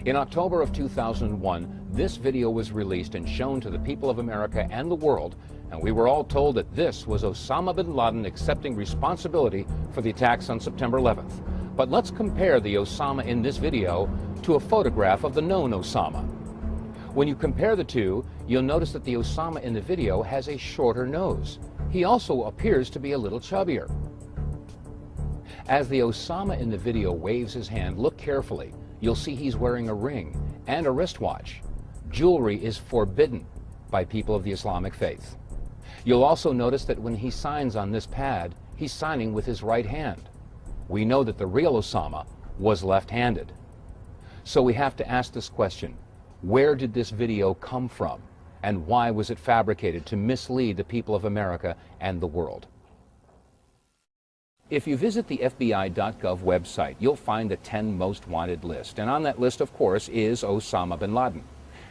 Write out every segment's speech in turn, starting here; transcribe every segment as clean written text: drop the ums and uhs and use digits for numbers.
In October of 2001, this video was released and shown to the people of America and the world, and we were all told that this was Osama bin Laden accepting responsibility for the attacks on September 11th. But let's compare the Osama in this video to a photograph of the known Osama. When you compare the two, you'll notice that the Osama in the video has a shorter nose. He also appears to be a little chubbier. As the Osama in the video waves his hand, look carefully. You'll see he's wearing a ring and a wristwatch. Jewelry is forbidden by people of the Islamic faith. You'll also notice that when he signs on this pad, he's signing with his right hand. We know that the real Osama was left-handed. So we have to ask this question: where did this video come from, and why was it fabricated to mislead the people of America and the world? If you visit the FBI.gov website, you'll find the 10 most wanted list, and on that list, of course, is Osama bin Laden.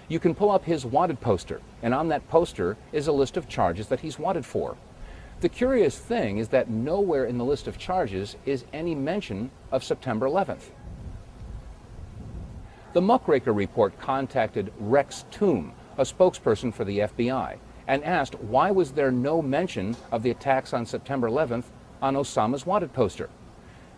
You can pull up his wanted poster, and on that poster is a list of charges that he's wanted for. The curious thing is that nowhere in the list of charges is any mention of September 11th. The Muckraker report contacted Rex Toom, a spokesperson for the FBI, and asked why was there no mention of the attacks on September 11th on Osama's wanted poster.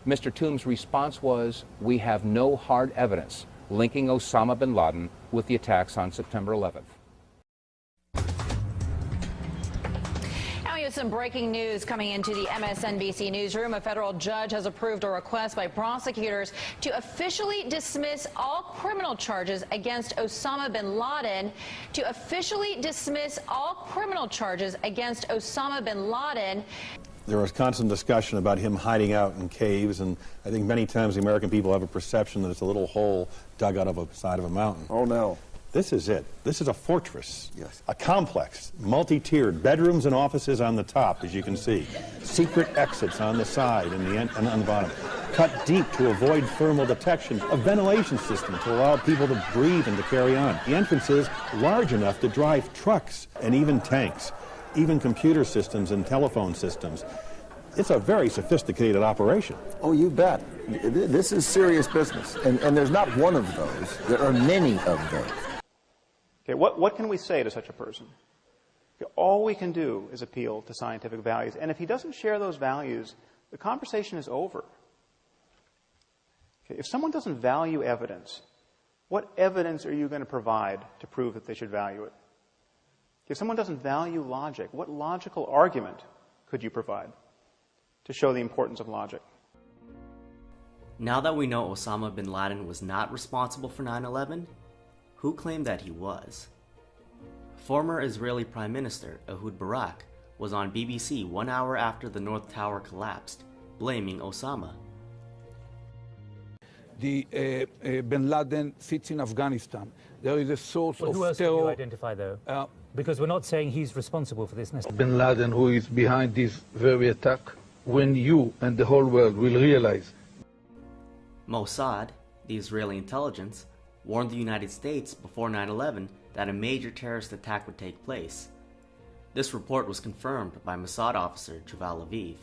Mr. Toom's response was, "We have no hard evidence linking Osama bin Laden with the attacks on September 11th. Now we have some breaking news coming into the MSNBC newsroom. A federal judge has approved a request by prosecutors to officially dismiss all criminal charges against Osama bin Laden. To officially dismiss all criminal charges against Osama bin Laden. There was constant discussion about him hiding out in caves, and I think many times the American people have a perception that it's a little hole dug out of a side of a mountain. Oh, no. This is it. This is a fortress. Yes. A complex, multi-tiered, bedrooms and offices on the top, as you can see. Secret exits on the side and on the bottom. Cut deep to avoid thermal detection. A ventilation system to allow people to breathe and to carry on. The entrance is large enough to drive trucks and even tanks. Even computer systems and telephone systems. It's a very sophisticated operation. Oh, you bet. This is serious business. And there's not one of those. There are many of those. Okay, what can we say to such a person? Okay, all we can do is appeal to scientific values. And if he doesn't share those values, the conversation is over. Okay, if someone doesn't value evidence, what evidence are you going to provide to prove that they should value it? If someone doesn't value logic, what logical argument could you provide to show the importance of logic? Now that we know Osama bin Laden was not responsible for 9/11, who claimed that he was? Former Israeli Prime Minister Ehud Barak was on BBC 1 hour after the North Tower collapsed, blaming Osama. Bin Laden sits in Afghanistan. There is a source of who else terror. can you identify, though? Because we're not saying he's responsible for this necessarily. Bin Laden, who is behind this very attack, when you and the whole world will realize. Mossad, the Israeli intelligence, warned the United States before 9/11 that a major terrorist attack would take place. This report was confirmed by Mossad officer Yuval Aviv.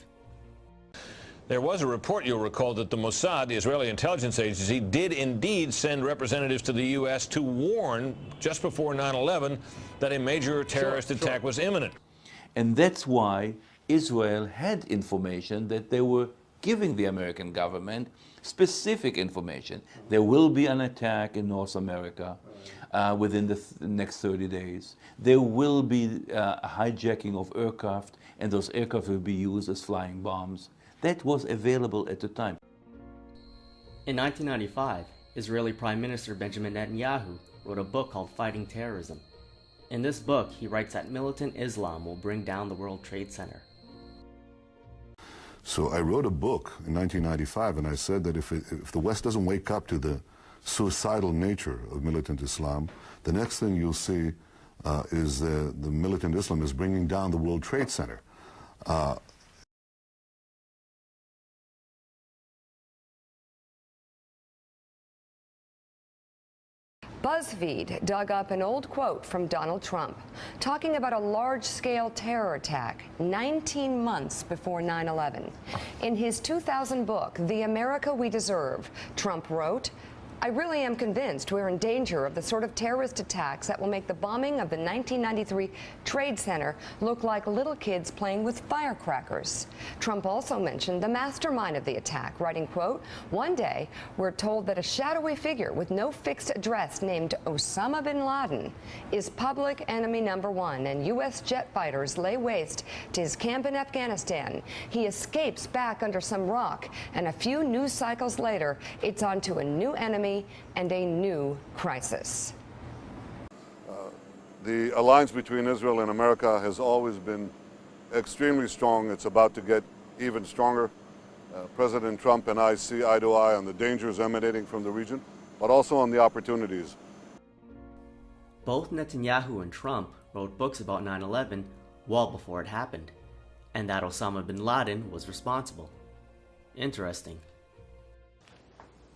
There was a report, you'll recall, that the Mossad, the Israeli intelligence agency, did indeed send representatives to the U.S. to warn just before 9/11 that a major terrorist attack was imminent. And that's why Israel had information that they were giving the American government specific information. There will be an attack in North America within the next 30 days. There will be a hijacking of aircraft, and those aircraft will be used as flying bombs. That was available at the time. In 1995, Israeli Prime Minister Benjamin Netanyahu wrote a book called Fighting Terrorism. In this book, he writes that militant Islam will bring down the World Trade Center. So I wrote a book in 1995, and I said that if the West doesn't wake up to the suicidal nature of militant Islam, the next thing you'll see is the militant Islam is bringing down the World Trade Center. BuzzFeed dug up an old quote from Donald Trump talking about a large-scale terror attack 19 months before 9/11. In his 2000 book, The America We Deserve, Trump wrote, I really am convinced we're in danger of the sort of terrorist attacks that will make the bombing of the 1993 Trade Center look like little kids playing with firecrackers. Trump also mentioned the mastermind of the attack, writing, quote, "One day, we're told that a shadowy figure with no fixed address named Osama bin Laden is public enemy number one, and U.S. jet fighters lay waste to his camp in Afghanistan. He escapes back under some rock, and a few news cycles later, it's on to a new enemy and a new crisis." The alliance between Israel and America has always been extremely strong. It's about to get even stronger. President Trump and I see eye to eye on the dangers emanating from the region, but also on the opportunities. Both Netanyahu and Trump wrote books about 9/11 well before it happened, and that Osama bin Laden was responsible. Interesting.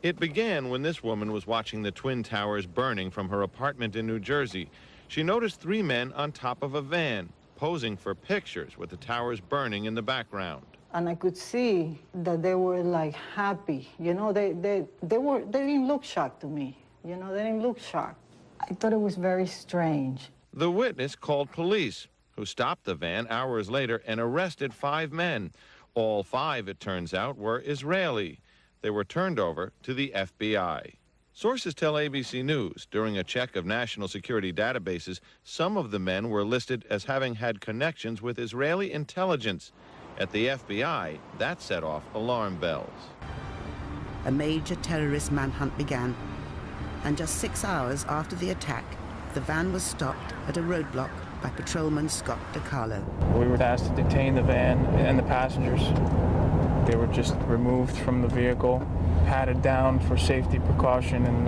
It began when this woman was watching the Twin Towers burning from her apartment in New Jersey. She noticed 3 men on top of a van, posing for pictures with the towers burning in the background. And I could see that they were like happy. You know, they didn't look shocked to me. You know, they didn't look shocked. I thought it was very strange. The witness called police, who stopped the van hours later and arrested 5 men. All 5, it turns out, were Israeli. They were turned over to the FBI. Sources tell ABC News during a check of national security databases, some of the men were listed as having had connections with Israeli intelligence. At the FBI, that set off alarm bells. A major terrorist manhunt began, and just 6 hours after the attack, the van was stopped at a roadblock by patrolman Scott DiCarlo. We were asked to detain the van and the passengers. They were just removed from the vehicle, patted down for safety precaution, and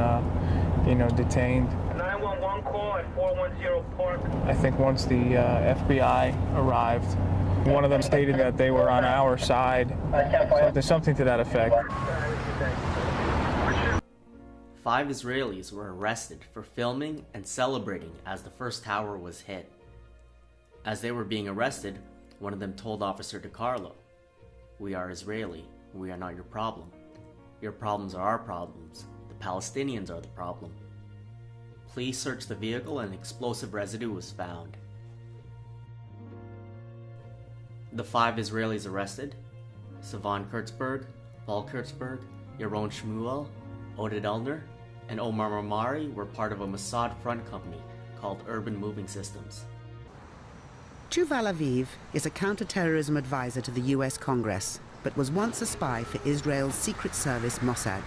detained. 911 call at 410 Park. I think once the FBI arrived, one of them stated that they were on our side. So there's something to that effect. 5 Israelis were arrested for filming and celebrating as the first tower was hit. As they were being arrested, one of them told Officer DiCarlo, "We are Israeli. We are not your problem. Your problems are our problems. The Palestinians are the problem. Please search the vehicle and explosive residue was found." The 5 Israelis arrested, Sivan Kurtzberg, Paul Kurtzberg, Yaron Shmuel, Oded Elner, and Omar Marmari were part of a Mossad front company called Urban Moving Systems. Yuval Aviv is a counterterrorism advisor to the US Congress, but was once a spy for Israel's secret service Mossad.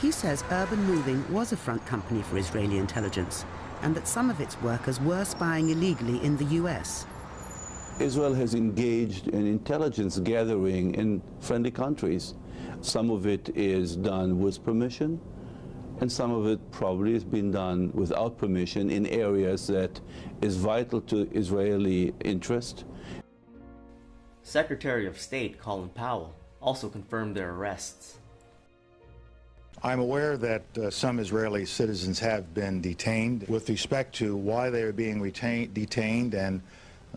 He says Urban Moving was a front company for Israeli intelligence, and that some of its workers were spying illegally in the US. Israel has engaged in intelligence gathering in friendly countries. Some of it is done with permission, and some of it probably has been done without permission in areas that is vital to Israeli interest. Secretary of State Colin Powell also confirmed their arrests. I'm aware that some Israeli citizens have been detained. With respect to why they are being detained and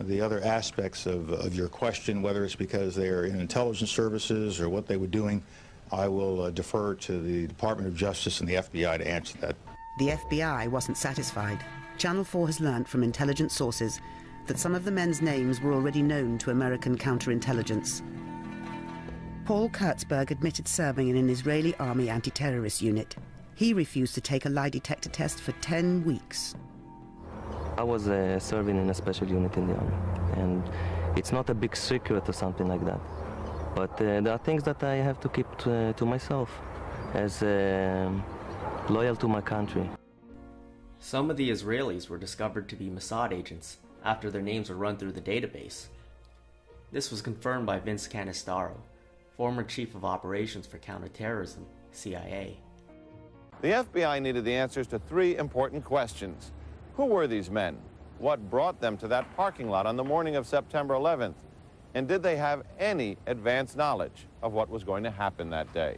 the other aspects of your question, whether it's because they are in intelligence services or what they were doing, I will defer to the Department of Justice and the FBI to answer that. The FBI wasn't satisfied. Channel 4 has learnt from intelligence sources that some of the men's names were already known to American counterintelligence. Paul Kurtzberg admitted serving in an Israeli army anti-terrorist unit. He refused to take a lie detector test for 10 weeks. I was serving in a special unit in the army, and it's not a big secret or something like that. But there are things that I have to keep to myself as loyal to my country. Some of the Israelis were discovered to be Mossad agents after their names were run through the database. This was confirmed by Vince Canistaro, former Chief of Operations for Counterterrorism, CIA. The FBI needed the answers to 3 important questions. Who were these men? What brought them to that parking lot on the morning of September 11th? And did they have any advance knowledge of what was going to happen that day?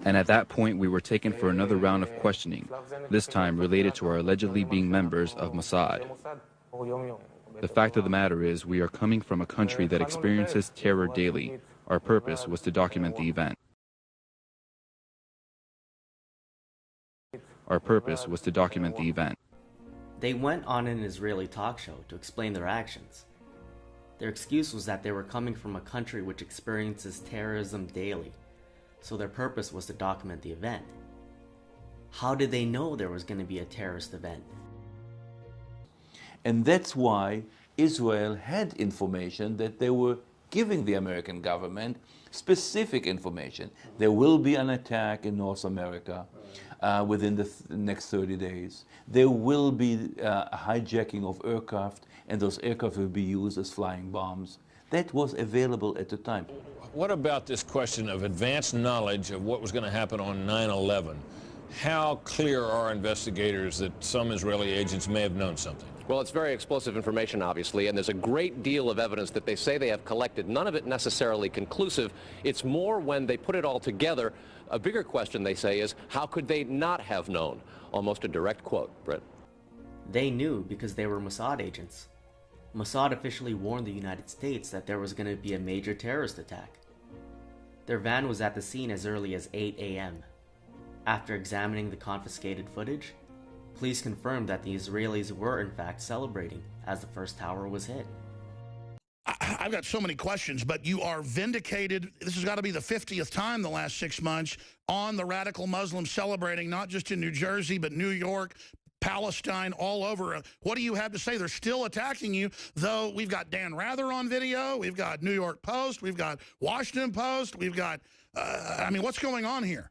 And at that point, we were taken for another round of questioning, this time related to our allegedly being members of Mossad. The fact of the matter is, we are coming from a country that experiences terror daily. Our purpose was to document the event. Our purpose was to document the event. They went on an Israeli talk show to explain their actions. Their excuse was that they were coming from a country which experiences terrorism daily, so their purpose was to document the event. How did they know there was going to be a terrorist event? And that's why Israel had information that they were giving the American government, specific information. There will be an attack in North America within the next 30 days. There will be a hijacking of aircraft, and those aircraft will be used as flying bombs. That was available at the time. What about this question of advanced knowledge of what was going to happen on 9/11? How clear are investigators that some Israeli agents may have known something? Well, it's very explosive information, obviously, and there's a great deal of evidence that they say they have collected, none of it necessarily conclusive. It's more when they put it all together. A bigger question, they say, is how could they not have known? Almost a direct quote, Britt. They knew because they were Mossad agents. Mossad officially warned the United States that there was going to be a major terrorist attack. Their van was at the scene as early as 8 a.m. After examining the confiscated footage, police confirmed that the Israelis were in fact celebrating as the first tower was hit. I've got so many questions, but you are vindicated. This has got to be the 50th time the last 6 months on the radical Muslims celebrating, not just in New Jersey, but New York, Palestine, all over. What do you have to say? They're still attacking you, though we've got Dan Rather on video, we've got New York Post, we've got Washington Post, we've got, I mean, what's going on here?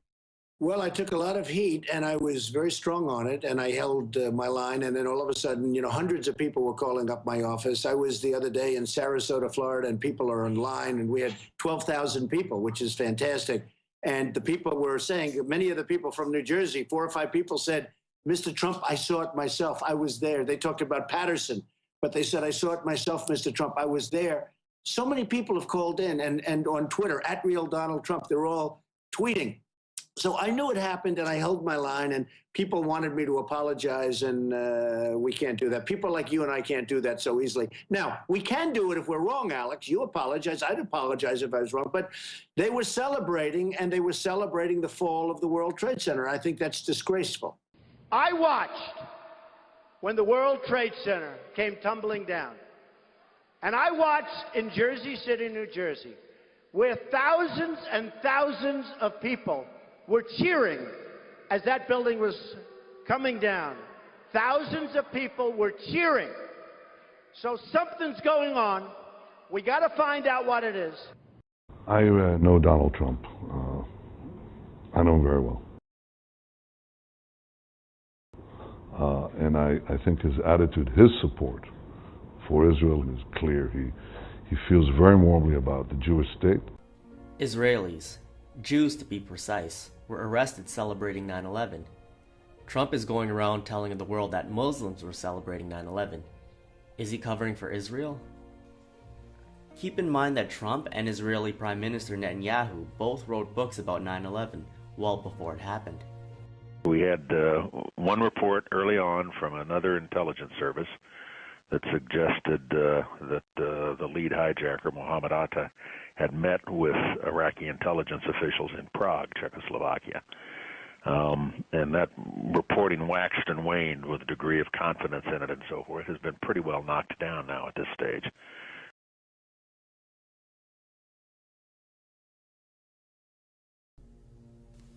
Well, I took a lot of heat, and I was very strong on it, and I held my line, and then all of a sudden, you know, hundreds of people were calling up my office. I was the other day in Sarasota, Florida, and people are in line, and we had 12,000 people, which is fantastic. And the people were saying, many of the people from New Jersey, 4 or 5 people said, Mr. Trump, I saw it myself. I was there. They talked about Patterson, but they said, I saw it myself, Mr. Trump. I was there. So many people have called in, and on Twitter, @RealDonaldTrump, they're all tweeting. So I knew it happened, and I held my line, and people wanted me to apologize, and we can't do that. People like you and I can't do that so easily. Now, we can do it if we're wrong, Alex. You apologize. I'd apologize if I was wrong. But they were celebrating, and they were celebrating the fall of the World Trade Center. I think that's disgraceful. I watched when the World Trade Center came tumbling down. And I watched in Jersey City, New Jersey, where thousands and thousands of people were cheering as that building was coming down. Thousands of people were cheering. So something's going on. We got to find out what it is. I know Donald Trump. I know him very well. And I think his attitude, his support for Israel is clear. He feels very warmly about the Jewish state. Israelis, Jews to be precise, were arrested celebrating 9/11. Trump is going around telling the world that Muslims were celebrating 9/11. Is he covering for Israel? Keep in mind that Trump and Israeli Prime Minister Netanyahu both wrote books about 9/11 well before it happened. We had one report early on from another intelligence service that suggested that the lead hijacker, Mohammed Atta, had met with Iraqi intelligence officials in Prague, Czechoslovakia. And that reporting waxed and waned with a degree of confidence in it and so forth. Has been pretty well knocked down now at this stage.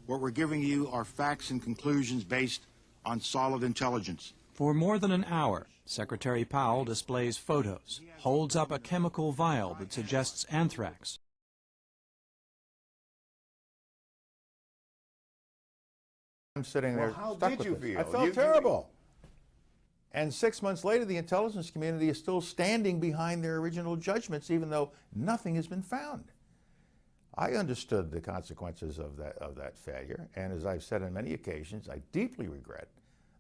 What we're giving you are facts and conclusions based on solid intelligence. For more than an hour, Secretary Powell displays photos, holds up a chemical vial that suggests anthrax. I'm sitting there How stuck did with you it. feel? I felt terrible. And 6 months later, the intelligence community is still standing behind their original judgments, even though nothing has been found. I understood the consequences of that failure, and as I've said on many occasions, I deeply regret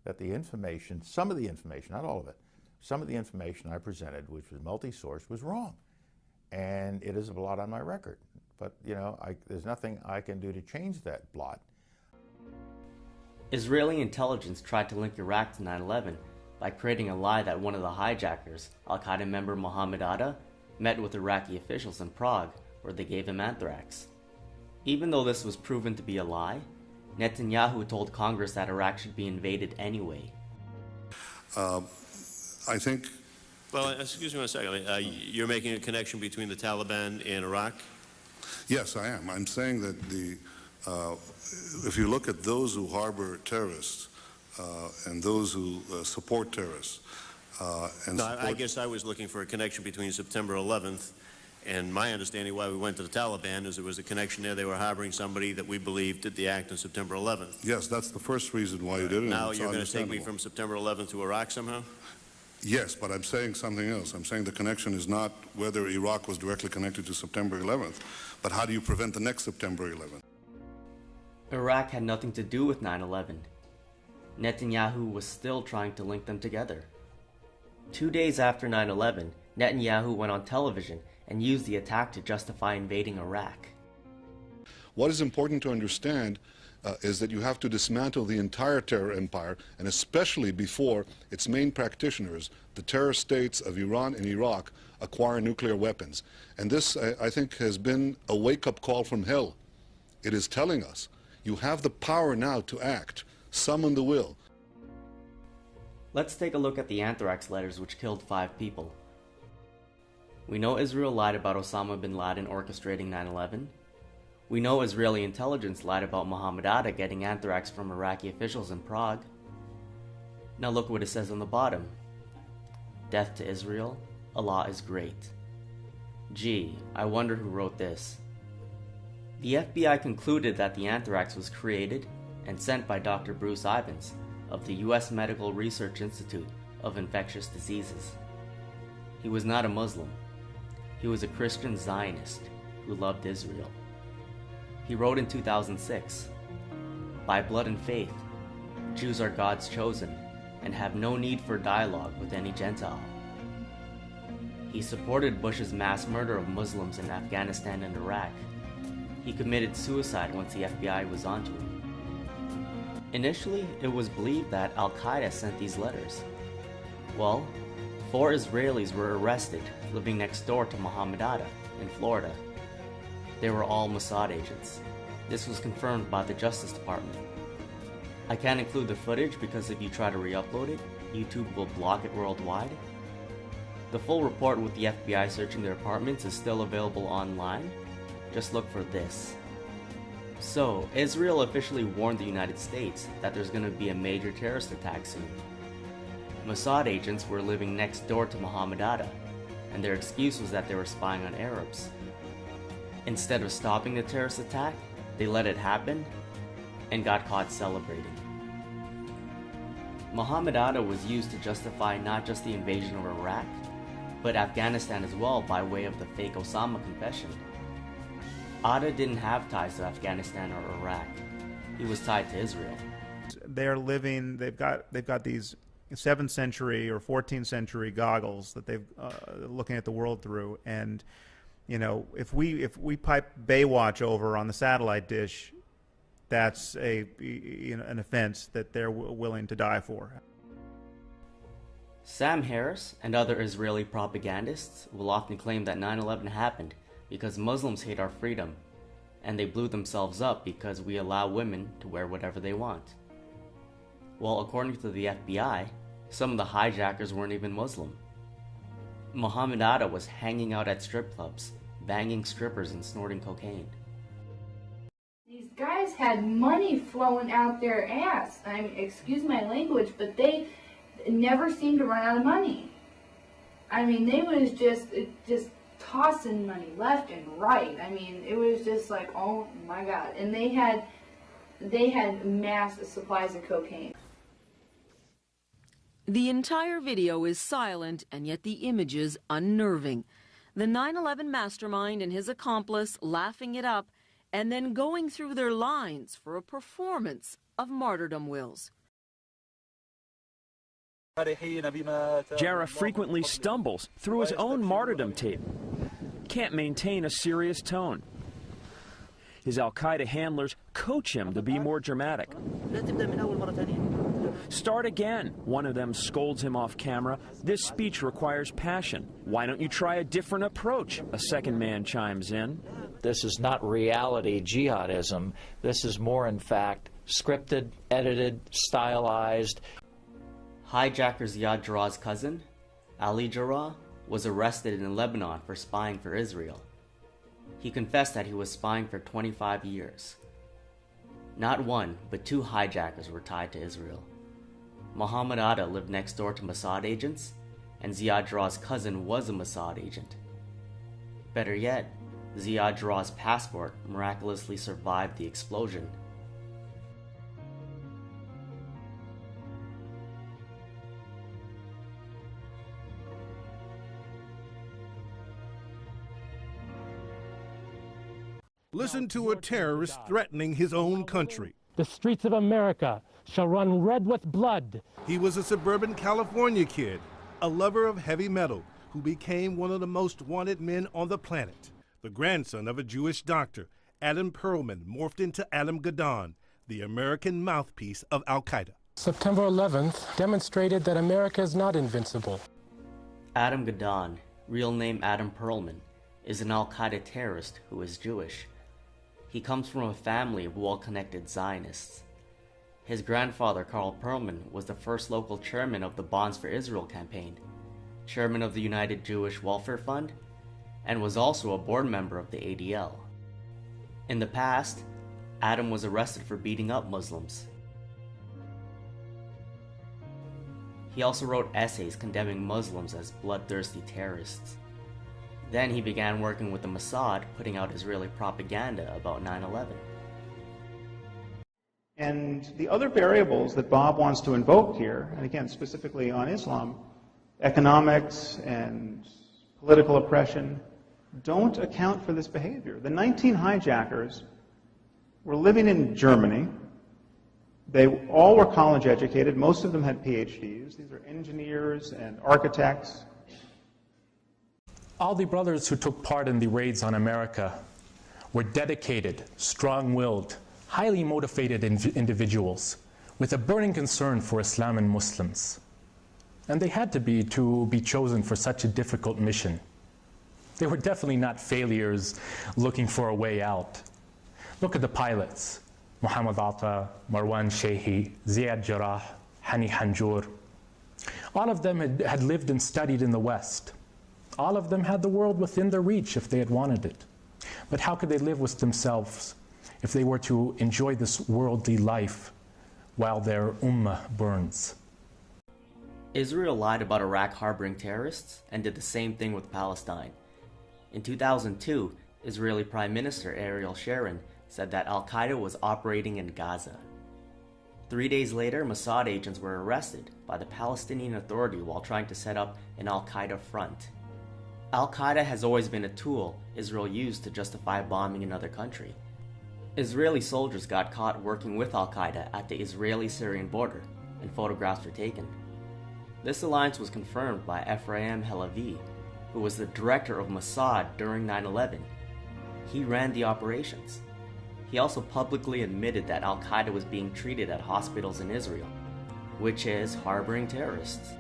that the information, some of the information, not all of it, some of the information I presented, which was multi-source, was wrong. And it is a blot on my record. But, you know, there's nothing I can do to change that blot. Israeli intelligence tried to link Iraq to 9/11, by creating a lie that one of the hijackers, Al-Qaeda member Mohammed Atta, met with Iraqi officials in Prague where they gave him anthrax. Even though this was proven to be a lie, Netanyahu told Congress that Iraq should be invaded anyway. I think... Well, excuse me one second. You're making a connection between the Taliban and Iraq? Yes, I am. I'm saying that if you look at those who harbor terrorists and those who support terrorists... I guess I was looking for a connection between September 11th and my understanding why we went to the Taliban is there was a connection there. They were harboring somebody that we believed did the act on September 11th. Yes, that's the first reason why you did it. Now you're going to take me from September 11th to Iraq somehow? Yes, but I'm saying something else. I'm saying the connection is not whether Iraq was directly connected to September 11th, but how do you prevent the next September 11th? Iraq had nothing to do with 9/11. Netanyahu was still trying to link them together. 2 days after 9/11, Netanyahu went on television and used the attack to justify invading Iraq. What is important to understand is that you have to dismantle the entire terror empire, and especially before its main practitioners, the terror states of Iran and Iraq, acquire nuclear weapons. And this, I think, has been a wake-up call from hell. It is telling us, you have the power now to act. Summon the will. Let's take a look at the anthrax letters which killed 5 people. We know Israel lied about Osama bin Laden orchestrating 9/11. We know Israeli intelligence lied about Mohammed Atta getting anthrax from Iraqi officials in Prague. Now look what it says on the bottom. Death to Israel, Allah is great. Gee, I wonder who wrote this. The FBI concluded that the anthrax was created and sent by Dr. Bruce Ivins of the U.S. Medical Research Institute of Infectious Diseases. He was not a Muslim. He was a Christian Zionist who loved Israel. He wrote in 2006, "By blood and faith, Jews are God's chosen and have no need for dialogue with any Gentile." He supported Bush's mass murder of Muslims in Afghanistan and Iraq. He committed suicide once the FBI was onto him. Initially, it was believed that Al-Qaeda sent these letters. Well, 4 Israelis were arrested living next door to Mohammed Atta in Florida. They were all Mossad agents. This was confirmed by the Justice Department. I can't include the footage because if you try to re-upload it, YouTube will block it worldwide. The full report with the FBI searching their apartments is still available online. Just look for this. So, Israel officially warned the United States that there's going to be a major terrorist attack soon. Mossad agents were living next door to Mohammed Atta, and their excuse was that they were spying on Arabs. Instead of stopping the terrorist attack, they let it happen and got caught celebrating. Mohammed Atta was used to justify not just the invasion of Iraq, but Afghanistan as well by way of the fake Osama confession. Atta didn't have ties to Afghanistan or Iraq. He was tied to Israel. They're living, they've got these 7th century or 14th century goggles that they've looking at the world through, and you know, if we pipe Baywatch over on the satellite dish, that's an offense that they're willing to die for. Sam Harris and other Israeli propagandists will often claim that 9/11 happened because Muslims hate our freedom, and they blew themselves up because we allow women to wear whatever they want. Well, according to the FBI, some of the hijackers weren't even Muslim. Mohammed Atta was hanging out at strip clubs, banging strippers and snorting cocaine. These guys had money flowing out their ass. I mean, excuse my language, but they never seemed to run out of money. I mean, they was just tossing money left and right. I mean, it was just like, oh my God. And they had massive supplies of cocaine. The entire video is silent, and yet the images unnerving. The 9/11 mastermind and his accomplice laughing it up and then going through their lines for a performance of martyrdom wills. Jarrah frequently stumbles through his own martyrdom tape. Can't maintain a serious tone. His Al-Qaeda handlers coach him to be more dramatic. Start again. One of them scolds him off camera. This speech requires passion. Why don't you try a different approach? A second man chimes in. This is not reality jihadism. This is more, in fact, scripted, edited, stylized. Hijacker Ziad Jarrah's cousin, Ali Jarrah, was arrested in Lebanon for spying for Israel. He confessed that he was spying for 25 years. Not one, but two hijackers were tied to Israel. Mohammed Atta lived next door to Mossad agents, and Ziad Jarrah's cousin was a Mossad agent. Better yet, Ziad Jarrah's passport miraculously survived the explosion. Listen to a terrorist threatening his own country. The streets of America shall run red with blood. He was a suburban California kid, a lover of heavy metal, who became one of the most wanted men on the planet. The grandson of a Jewish doctor, Adam Perlman morphed into Adam Gadon, the American mouthpiece of Al-Qaeda. September 11th demonstrated that America is not invincible. Adam Gadon, real name Adam Perlman, is an Al-Qaeda terrorist who is Jewish. He comes from a family of well-connected Zionists. His grandfather, Carl Perlman, was the first local chairman of the Bonds for Israel campaign, chairman of the United Jewish Welfare Fund, and was also a board member of the ADL. In the past, Adam was arrested for beating up Muslims. He also wrote essays condemning Muslims as bloodthirsty terrorists. Then he began working with the Mossad, putting out Israeli propaganda about 9/11. And the other variables that Bob wants to invoke here, and again, specifically on Islam, economics and political oppression, don't account for this behavior. The 19 hijackers were living in Germany. They all were college educated. Most of them had PhDs. These are engineers and architects. All the brothers who took part in the raids on America were dedicated, strong-willed, highly motivated individuals with a burning concern for Islam and Muslims. And they had to be chosen for such a difficult mission. They were definitely not failures looking for a way out. Look at the pilots: Mohammed Atta, Marwan Shehi, Ziad Jarrah, Hani Hanjour. All of them had lived and studied in the West. All of them had the world within their reach if they had wanted it. But how could they live with themselves if they were to enjoy this worldly life while their ummah burns? Israel lied about Iraq harboring terrorists and did the same thing with Palestine. In 2002, Israeli Prime Minister Ariel Sharon said that Al-Qaeda was operating in Gaza. 3 days later, Mossad agents were arrested by the Palestinian Authority while trying to set up an Al-Qaeda front. Al-Qaeda has always been a tool Israel used to justify bombing another country. Israeli soldiers got caught working with Al-Qaeda at the Israeli-Syrian border, and photographs were taken. This alliance was confirmed by Ephraim Halavi, who was the director of Mossad during 9/11. He ran the operations. He also publicly admitted that Al-Qaeda was being treated at hospitals in Israel, which is harboring terrorists.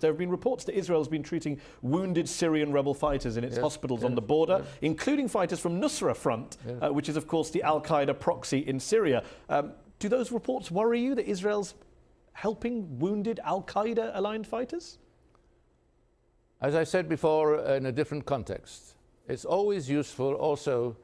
There have been reports that Israel has been treating wounded Syrian rebel fighters in its hospitals on the border, including fighters from Nusra Front, which is, of course, the Al-Qaeda proxy in Syria. Do those reports worry you that Israel's helping wounded Al-Qaeda-aligned fighters? As I said before, in a different context, it's always useful also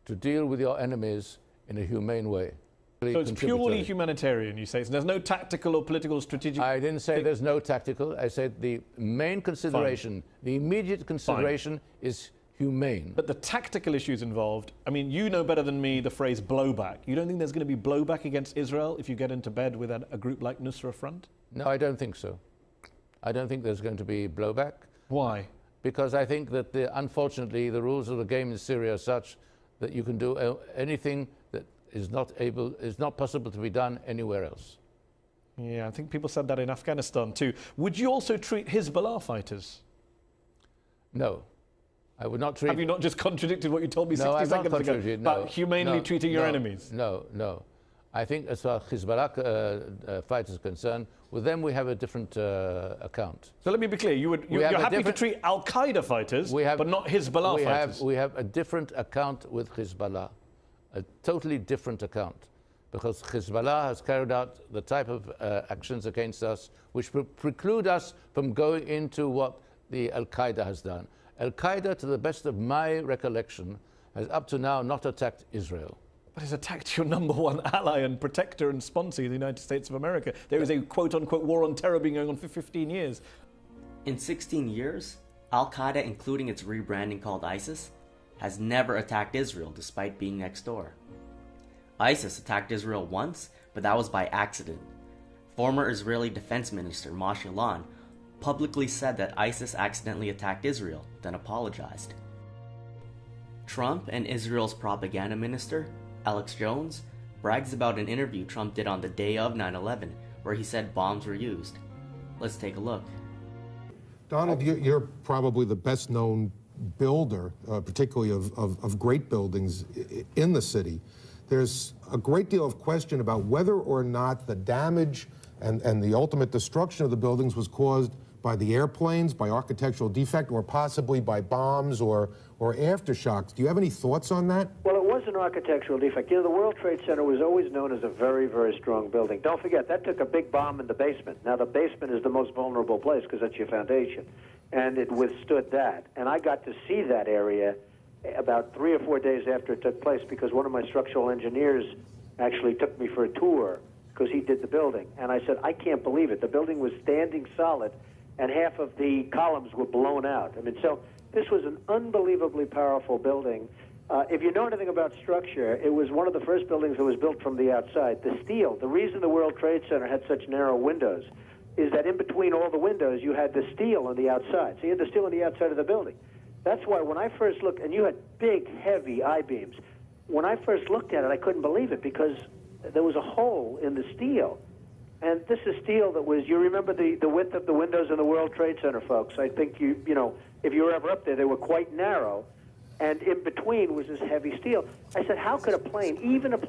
to deal with your enemies in a humane way. So it's purely humanitarian, you say? So there's no tactical or political or strategic... I didn't say there's no tactical. I said the main consideration, the immediate consideration is humane. But the tactical issues involved, I mean, you know better than me the phrase blowback. You don't think there's going to be blowback against Israel if you get into bed with a group like Nusra Front? No, I don't think so. I don't think there's going to be blowback. Why? Because I think that, unfortunately, the rules of the game in Syria are such that you can do anything that is not possible to be done anywhere else. Yeah, I think people said that in Afghanistan too. Would you also treat Hezbollah fighters? No, I would not treat... Have you not just contradicted what you told me 60 seconds ago about humanely treating your enemies? No. I think as far as Hezbollah fighters are concerned, with them we have a different account. So let me be clear, you're happy to treat Al-Qaeda fighters, but not Hezbollah fighters? We have a different account with Hezbollah, a totally different account, because Hezbollah has carried out the type of actions against us which preclude us from going into what the Al-Qaeda has done. Al-Qaeda, to the best of my recollection, has up to now not attacked Israel. But it's attacked your #1 ally and protector and sponsor, the United States of America. There is a quote-unquote war on terror being going on for 15 years. In 16 years, Al-Qaeda, including its rebranding called ISIS, has never attacked Israel despite being next door. ISIS attacked Israel once, but that was by accident. Former Israeli Defense Minister Moshe Yaalon publicly said that ISIS accidentally attacked Israel, then apologized. Trump and Israel's propaganda minister, Alex Jones, brags about an interview Trump did on the day of 9/11, where he said bombs were used. Let's take a look. Donald, you're probably the best known builder, particularly of great buildings in the city. There's a great deal of question about whether or not the damage and the ultimate destruction of the buildings was caused by the airplanes, by architectural defect, or possibly by bombs or aftershocks. Do you have any thoughts on that? Well, it was an architectural defect. You know, the World Trade Center was always known as a very, very strong building. Don't forget, that took a big bomb in the basement. Now, the basement is the most vulnerable place because that's your foundation, and it withstood that. And I got to see that area about 3 or 4 days after it took place because one of my structural engineers actually took me for a tour because he did the building. And I said, I can't believe it. The building was standing solid, and half of the columns were blown out. I mean, so this was an unbelievably powerful building. If you know anything about structure, it was one of the first buildings that was built from the outside. The steel, the reason the World Trade Center had such narrow windows is that in between all the windows, you had the steel on the outside. So you had the steel on the outside of the building. That's why when I first looked, and you had big, heavy I-beams, when I first looked at it, I couldn't believe it because there was a hole in the steel. And this is steel that was, you remember the width of the windows in the World Trade Center, folks. I think you know, if you were ever up there, they were quite narrow. And in between was this heavy steel. I said, how could a plane, even a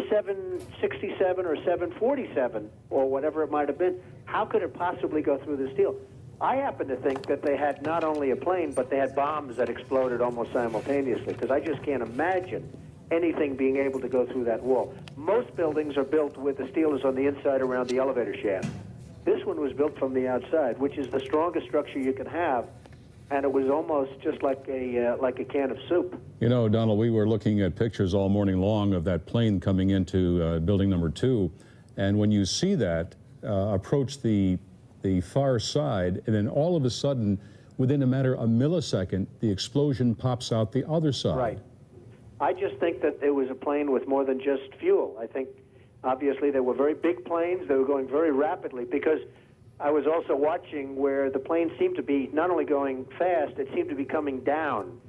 767 or 747 or whatever it might have been, how could it possibly go through the steel? I happen to think that they had not only a plane, but they had bombs that exploded almost simultaneously, because I just can't imagine anything being able to go through that wall. Most buildings are built with the steel is on the inside around the elevator shaft. This one was built from the outside, which is the strongest structure you can have, and it was almost just like a can of soup. You know, Donald, we were looking at pictures all morning long of that plane coming into building number 2, and when you see that approach the far side, and then all of a sudden, within a matter of a millisecond, the explosion pops out the other side. Right. I just think that it was a plane with more than just fuel. I think, obviously, they were very big planes. They were going very rapidly, because I was also watching where the plane seemed to be not only going fast, it seemed to be coming down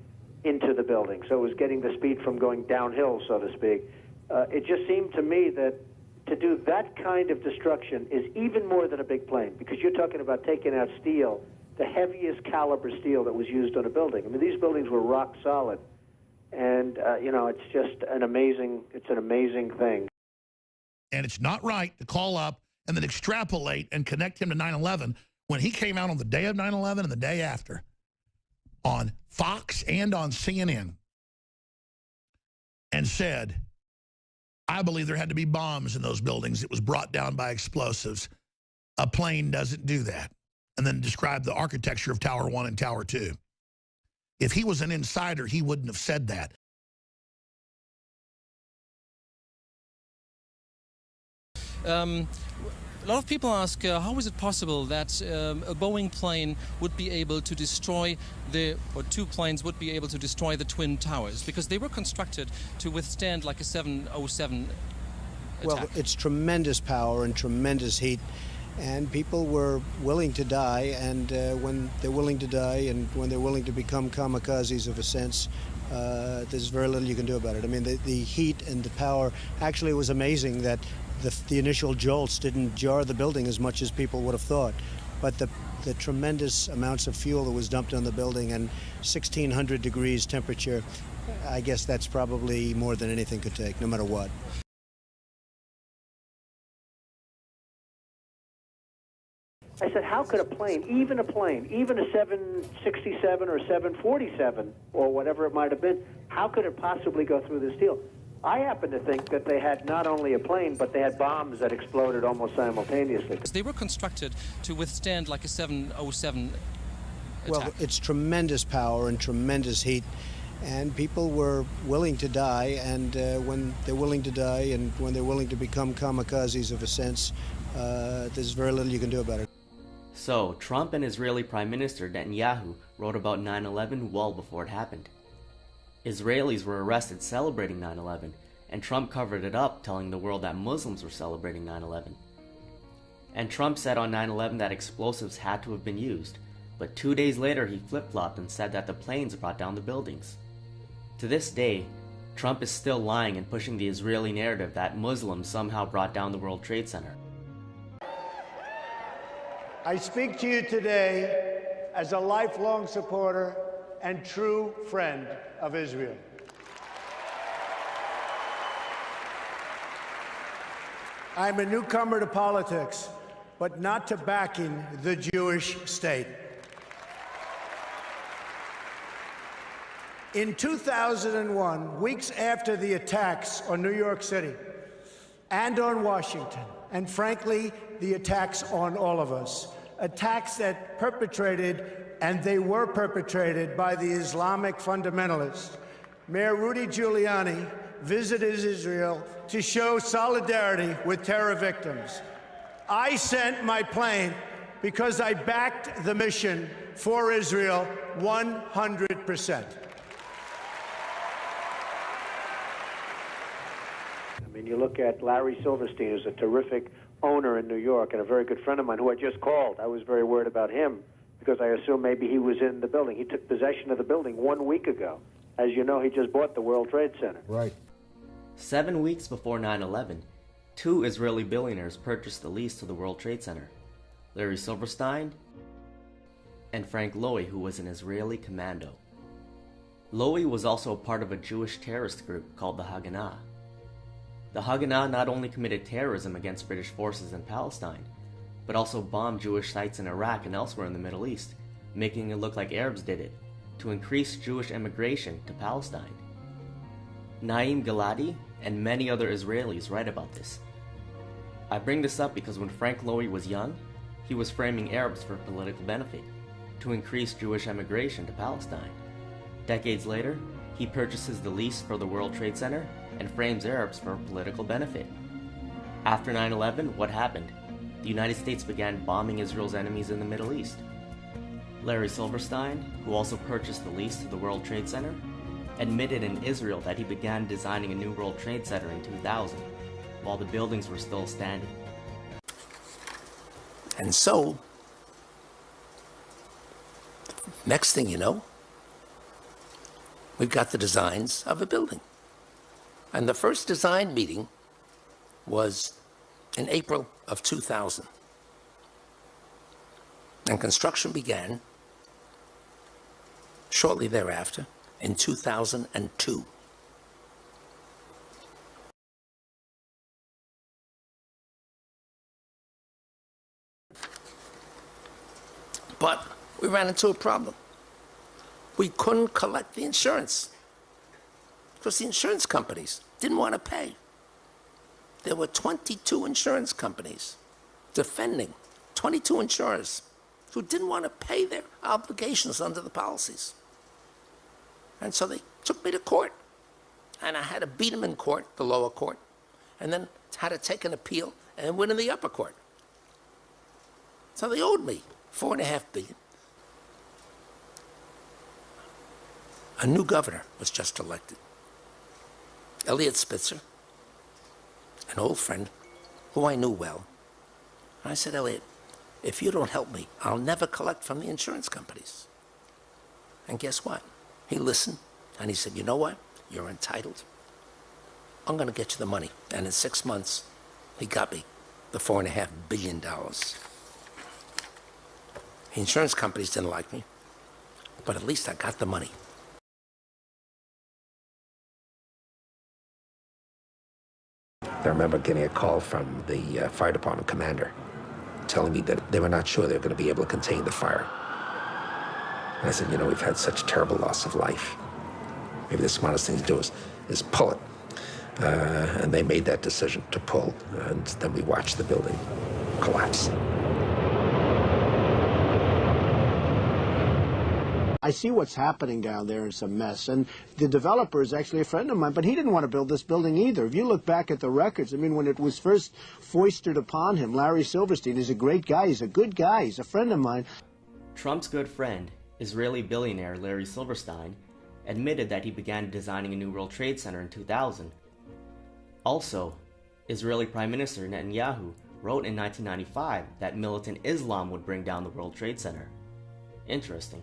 into the building. So it was getting the speed from going downhill, so to speak. It just seemed to me that to do that kind of destruction is even more than a big plane, because you're talking about taking out steel, the heaviest caliber steel that was used on a building. I mean, these buildings were rock solid. And, you know, it's just an amazing thing. And it's not right to call up and then extrapolate and connect him to 9/11 when he came out on the day of 9/11 and the day after on Fox and on CNN and said, I believe there had to be bombs in those buildings. It was brought down by explosives. A plane doesn't do that. And then described the architecture of Tower 1 and Tower 2. If he was an insider, he wouldn't have said that. A lot of people ask, how is it possible that a Boeing plane would be able to destroy or 2 planes would be able to destroy the Twin Towers? Because they were constructed to withstand like a 707 attack. Well, it's tremendous power and tremendous heat. And people were willing to die, and when they're willing to die and when they're willing to become kamikazes of a sense, there's very little you can do about it. I mean, the heat and the power, actually it was amazing that the initial jolts didn't jar the building as much as people would have thought. But the tremendous amounts of fuel that was dumped on the building and 1,600 degrees temperature, I guess that's probably more than anything could take, no matter what. I said, how could a plane, even a 767 or 747 or whatever it might have been, how could it possibly go through this deal? I happen to think that they had not only a plane, but they had bombs that exploded almost simultaneously. They were constructed to withstand like a 707 attack. Well, it's tremendous power and tremendous heat, and people were willing to die, and when they're willing to die and when they're willing to become kamikazes of a sense, there's very little you can do about it. So, Trump and Israeli Prime Minister Netanyahu wrote about 9/11 well before it happened. Israelis were arrested celebrating 9/11, and Trump covered it up, telling the world that Muslims were celebrating 9/11. And Trump said on 9/11 that explosives had to have been used, but 2 days later he flip-flopped and said that the planes brought down the buildings. To this day, Trump is still lying and pushing the Israeli narrative that Muslims somehow brought down the World Trade Center. I speak to you today as a lifelong supporter and true friend of Israel. I'm a newcomer to politics, but not to backing the Jewish state. In 2001, weeks after the attacks on New York City and on Washington, and frankly, the attacks on all of us, attacks that they were perpetrated by the Islamic fundamentalists, Mayor Rudy Giuliani visited Israel to show solidarity with terror victims. I sent my plane because I backed the mission for Israel 100%. I mean, you look at Larry Silverstein, who's a terrific owner in New York and a very good friend of mine who I just called. I was very worried about him because I assumed maybe he was in the building. He took possession of the building 1 week ago. As you know, he just bought the World Trade Center. Right. 7 weeks before 9/11, 2 Israeli billionaires purchased the lease to the World Trade Center: Larry Silverstein and Frank Lowy, who was an Israeli commando. Lowy was also a part of a Jewish terrorist group called the Haganah. The Haganah not only committed terrorism against British forces in Palestine, but also bombed Jewish sites in Iraq and elsewhere in the Middle East, making it look like Arabs did it, to increase Jewish immigration to Palestine. Naim Giladi and many other Israelis write about this. I bring this up because when Frank Lowy was young, he was framing Arabs for political benefit, to increase Jewish immigration to Palestine. Decades later, he purchases the lease for the World Trade Center and frames Arabs for political benefit. After 9/11, what happened? The United States began bombing Israel's enemies in the Middle East. Larry Silverstein, who also purchased the lease to the World Trade Center, admitted in Israel that he began designing a new World Trade Center in 2000, while the buildings were still standing. And so, next thing you know, we've got the designs of a building. And the first design meeting was in April of 2000. And construction began shortly thereafter in 2002. But we ran into a problem. We couldn't collect the insurance because the insurance companies didn't want to pay. There were 22 insurance companies defending 22 insurers who didn't want to pay their obligations under the policies. And so they took me to court. And I had to beat them in court, the lower court, and then had to take an appeal and win in the upper court. So they owed me $4.5 billion. A new governor was just elected, Eliot Spitzer, an old friend who I knew well. And I said, Eliot, if you don't help me, I'll never collect from the insurance companies. And guess what? He listened, and he said, you know what? You're entitled. I'm going to get you the money. And in 6 months, he got me the $4.5 billion. The insurance companies didn't like me, but at least I got the money. I remember getting a call from the fire department commander telling me that they were not sure they were going to be able to contain the fire. And I said, you know, we've had such terrible loss of life. Maybe the smartest thing to do is pull it. And they made that decision to pull, and then we watched the building collapse. I see what's happening down there. It's a mess. And the developer is actually a friend of mine, but he didn't want to build this building either. If you look back at the records, I mean, when it was first foisted upon him, Larry Silverstein is a great guy. He's a good guy. He's a friend of mine. Trump's good friend, Israeli billionaire Larry Silverstein, admitted that he began designing a new World Trade Center in 2000. Also, Israeli Prime Minister Netanyahu wrote in 1995 that militant Islam would bring down the World Trade Center. Interesting.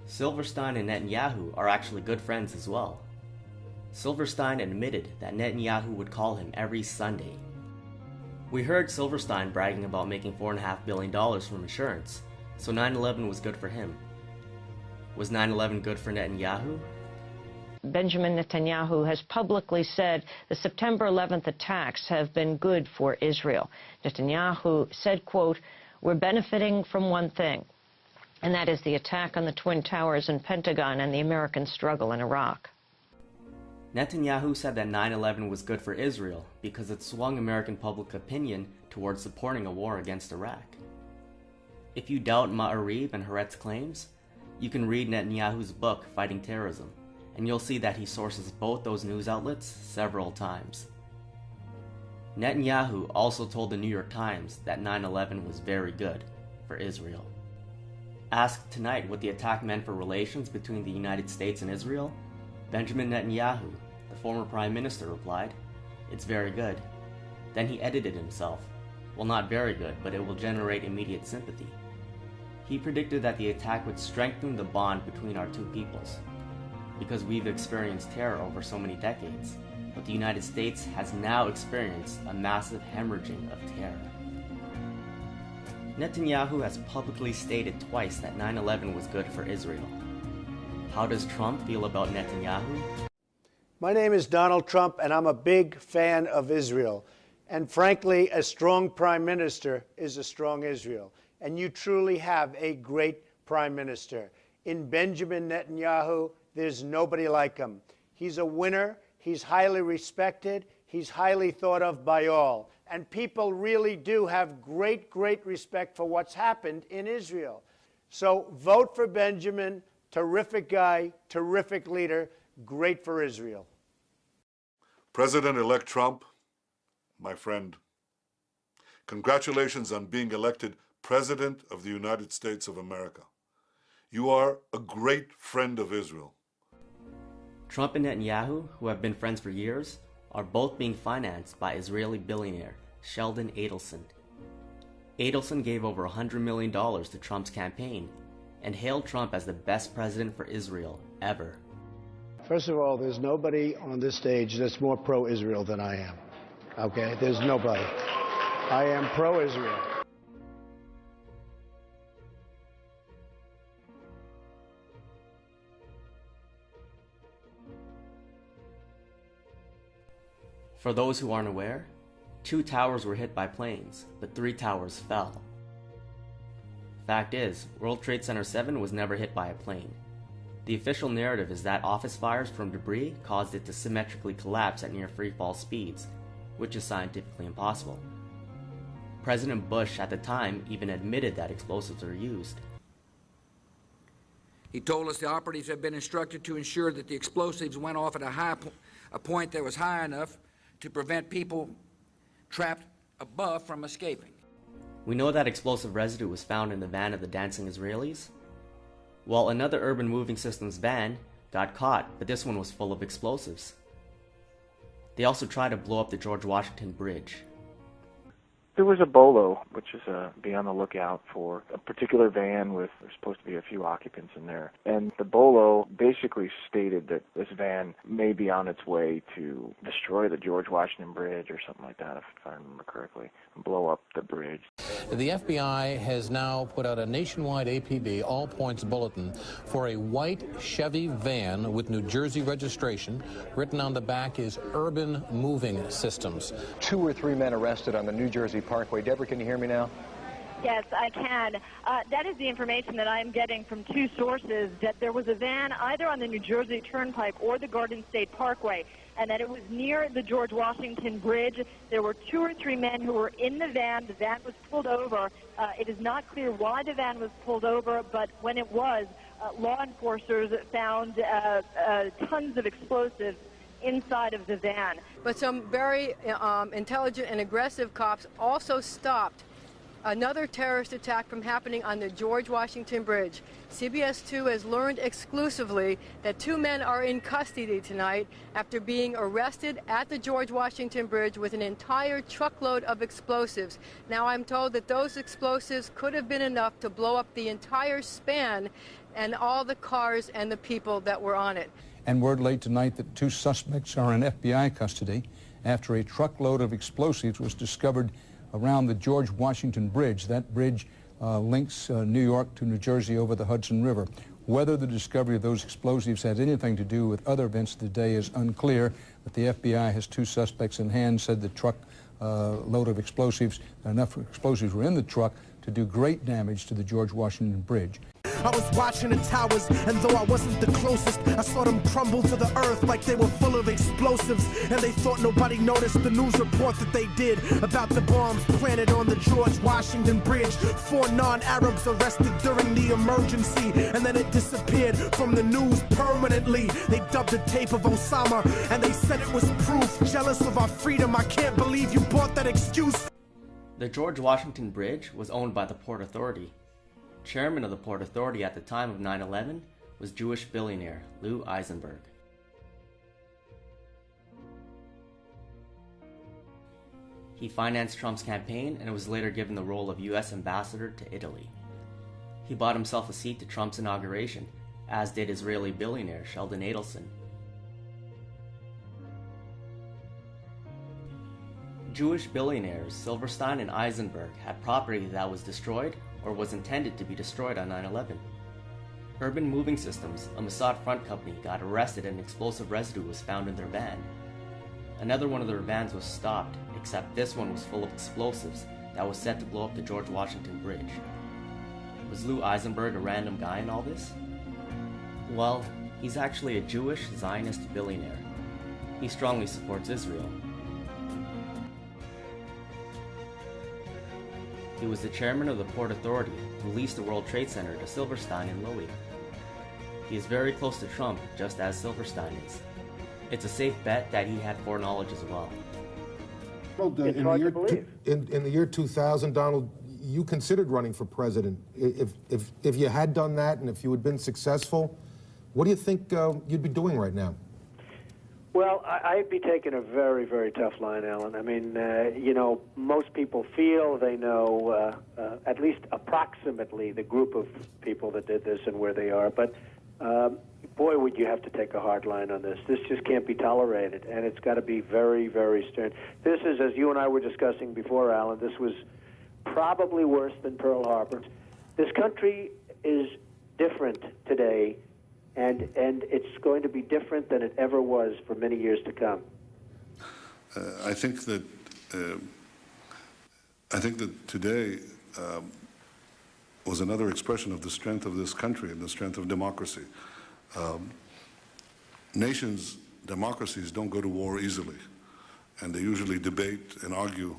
Silverstein and Netanyahu are actually good friends as well. Silverstein admitted that Netanyahu would call him every Sunday. We heard Silverstein bragging about making $4.5 billion from insurance, so 9/11 was good for him. Was 9/11 good for Netanyahu? Benjamin Netanyahu has publicly said the September 11th attacks have been good for Israel. Netanyahu said, quote, "We're benefiting from one thing, and that is the attack on the Twin Towers and Pentagon and the American struggle in Iraq." Netanyahu said that 9/11 was good for Israel because it swung American public opinion towards supporting a war against Iraq. If you doubt Ma'ariv and Haaretz claims, you can read Netanyahu's book, Fighting Terrorism, and you'll see that he sources both those news outlets several times. Netanyahu also told the New York Times that 9/11 was very good for Israel. Asked tonight what the attack meant for relations between the United States and Israel, Benjamin Netanyahu, the former prime minister, replied, "It's very good." Then he edited himself. "Well, not very good, but it will generate immediate sympathy." He predicted that the attack would strengthen the bond between our two peoples. Because we've experienced terror over so many decades, but the United States has now experienced a massive hemorrhaging of terror. Netanyahu has publicly stated twice that 9/11 was good for Israel. How does Trump feel about Netanyahu? My name is Donald Trump, and I'm a big fan of Israel. And frankly, a strong prime minister is a strong Israel. And you truly have a great prime minister. In Benjamin Netanyahu, there's nobody like him. He's a winner. He's highly respected. He's highly thought of by all. And people really do have great, great respect for what's happened in Israel. So vote for Benjamin. Terrific guy, terrific leader, great for Israel. President-elect Trump, my friend, congratulations on being elected President of the United States of America. You are a great friend of Israel. Trump and Netanyahu, who have been friends for years, are both being financed by Israeli billionaire Sheldon Adelson. Adelson gave over $100 million to Trump's campaign and hailed Trump as the best president for Israel ever. First of all, there's nobody on this stage that's more pro-Israel than I am. Okay? There's nobody. I am pro-Israel. For those who aren't aware, 2 towers were hit by planes, but 3 towers fell. Fact is, World Trade Center 7 was never hit by a plane. The official narrative is that office fires from debris caused it to symmetrically collapse at near free-fall speeds, which is scientifically impossible. President Bush at the time even admitted that explosives were used. He told us the operatives had been instructed to ensure that the explosives went off at a point that was high enough to prevent people trapped above from escaping. We know that explosive residue was found in the van of the dancing Israelis. Well, another Urban Moving Systems van got caught, but this one was full of explosives. They also tried to blow up the George Washington Bridge. There was a BOLO, which is be on the lookout for a particular van with, there's supposed to be a few occupants in there. And the BOLO basically stated that this van may be on its way to destroy the George Washington Bridge or something like that, if I remember correctly, and blow up the bridge. The FBI has now put out a nationwide APB all-points bulletin for a white Chevy van with New Jersey registration. Written on the back is Urban Moving Systems. 2 or 3 men arrested on the New Jersey Parkway. Deborah, can you hear me now? Yes, I can. That is the information that I'm getting from 2 sources, that there was a van either on the New Jersey Turnpike or the Garden State Parkway, and that it was near the George Washington Bridge. There were 2 or 3 men who were in the van. The van was pulled over. It is not clear why the van was pulled over, but when it was, law enforcers found tons of explosives inside of the van. But some very intelligent and aggressive cops also stopped another terrorist attack from happening on the George Washington Bridge. CBS 2 has learned exclusively that 2 men are in custody tonight after being arrested at the George Washington Bridge with an entire truckload of explosives. Now I'm told that those explosives could have been enough to blow up the entire span and all the cars and the people that were on it. And word late tonight that 2 suspects are in FBI custody after a truckload of explosives was discovered around the George Washington Bridge. That bridge links New York to New Jersey over the Hudson River. Whether the discovery of those explosives has anything to do with other events of the day is unclear, but the FBI has 2 suspects in hand, said the truck load of explosives, enough explosives were in the truck to do great damage to the George Washington Bridge. I was watching the towers, and though I wasn't the closest, I saw them crumble to the earth like they were full of explosives. And they thought nobody noticed the news report that they did about the bombs planted on the George Washington Bridge. 4 non-Arabs arrested during the emergency, and then it disappeared from the news permanently. They dubbed the tape of Osama, and they said it was proof. Jealous of our freedom, I can't believe you bought that excuse. The George Washington Bridge was owned by the Port Authority. Chairman of the Port Authority at the time of 9/11 was Jewish billionaire Lou Eisenberg. He financed Trump's campaign and was later given the role of U.S. ambassador to Italy. He bought himself a seat to Trump's inauguration, as did Israeli billionaire Sheldon Adelson. Jewish billionaires Silverstein and Eisenberg had property that was destroyed or was intended to be destroyed on 9/11. Urban Moving Systems, a Mossad front company, got arrested and explosive residue was found in their van. Another one of their vans was stopped, except this one was full of explosives that was set to blow up the George Washington Bridge. Was Lou Eisenberg a random guy in all this? Well, he's actually a Jewish Zionist billionaire. He strongly supports Israel. He was the chairman of the Port Authority who leased the World Trade Center to Silverstein and Lowy. He is very close to Trump, just as Silverstein is. It's a safe bet that he had foreknowledge as well. In the year 2000, Donald, you considered running for president. If you had done that and if you had been successful, what do you think you'd be doing right now? Well, I'd be taking a very, very tough line, Alan. I mean, you know, most people feel they know at least approximately the group of people that did this and where they are. But, boy, would you have to take a hard line on this. This just can't be tolerated, and it's got to be very, very stern. This is, as you and I were discussing before, Alan, this was probably worse than Pearl Harbor. This country is different today, and it's going to be different than it ever was for many years to come. I think that today was another expression of the strength of this country and the strength of democracy. Nations, democracies don't go to war easily, and they usually debate and argue